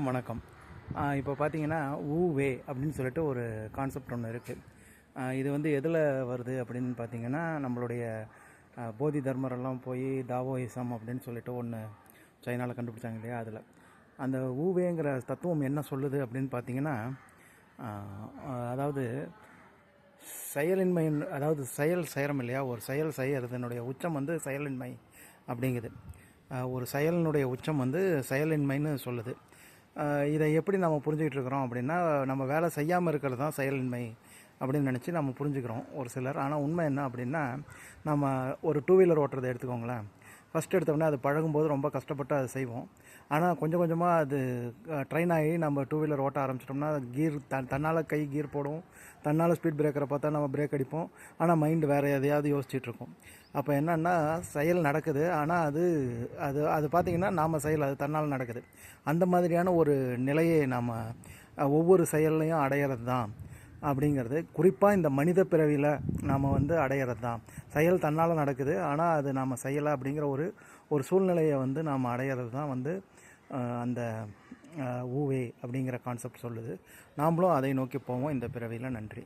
வணக்கம். இப்போ பார்த்தீங்கன்னா, வே அப்படின்னு சொல்லிட்டு ஒரு கான்செப்ட் ஒன்று இருக்குது. இது வந்து எதில் வருது அப்படின்னு பார்த்தீங்கன்னா, நம்மளுடைய போதி தர்மரெல்லாம் போய் தாவோயிசம் அப்படின்னு சொல்லிட்டு ஒன்று சைனாவில் கண்டுபிடிச்சாங்க இல்லையா? அதில் அந்த ஊவேங்கிற தத்துவம் என்ன சொல்லுது அப்படின்னு பார்த்தீங்கன்னா, அதாவது செயலின்மை, அதாவது செயல் செய்கிறோம் இல்லையா? ஒரு செயல் செய்கிறதுனுடைய உச்சம் வந்து செயலின்மை அப்படிங்குது. ஒரு செயலினுடைய உச்சம் வந்து செயலின்மைன்னு சொல்லுது. இதை எப்படி நம்ம புரிஞ்சுக்கிட்டு இருக்கிறோம் அப்படின்னா, நம்ம வேலை செய்யாமல் இருக்கிறது தான் செயலின்மை அப்படின்னு நினச்சி நம்ம புரிஞ்சுக்கிறோம் ஒரு சிலர். ஆனால் உண்மை என்ன அப்படின்னா, நம்ம ஒரு டூ வீலர் ஓட்டுறதை எடுத்துக்கோங்களேன். ஃபஸ்ட் எடுத்தோடனே அது பழகும்போது ரொம்ப கஷ்டப்பட்டு அதை செய்வோம். ஆனால் கொஞ்சம் கொஞ்சமாக அது ட்ரெயின் ஆகி நம்ம டூ வீலர் ஓட்ட ஆரம்பிச்சிட்டோம்னா கீர் தன்னால் கை கீர் போடும், தன்னால் ஸ்பீட் பிரேக்கரை பார்த்தா நம்ம பிரேக் அடிப்போம். ஆனால் மைண்டு வேறு எதையாவது யோசிச்சுட்ருக்கோம். அப்போ என்னென்னா செயல் நடக்குது, ஆனால் அது அது அது பார்த்திங்கன்னா நாம் செயல் அது தன்னால் நடக்குது. அந்த மாதிரியான ஒரு நிலையை நாம் ஒவ்வொரு செயல்லையும் அடையிறது தான் அப்படிங்கிறது. குறிப்பாக இந்த மனித பிறவியில் நாம் வந்து அடையிறது தான். செயல் தன்னால் நடக்குது, ஆனால் அது நாம் செய்யலை அப்படிங்கிற ஒரு சூழ்நிலையை வந்து நாம் அடையிறது தான் வந்து அந்த ஊவே அப்படிங்கிற கான்செப்ட் சொல்லுது. நாம்ளும் அதை நோக்கி போவோம் இந்த பிறவியில். நன்றி.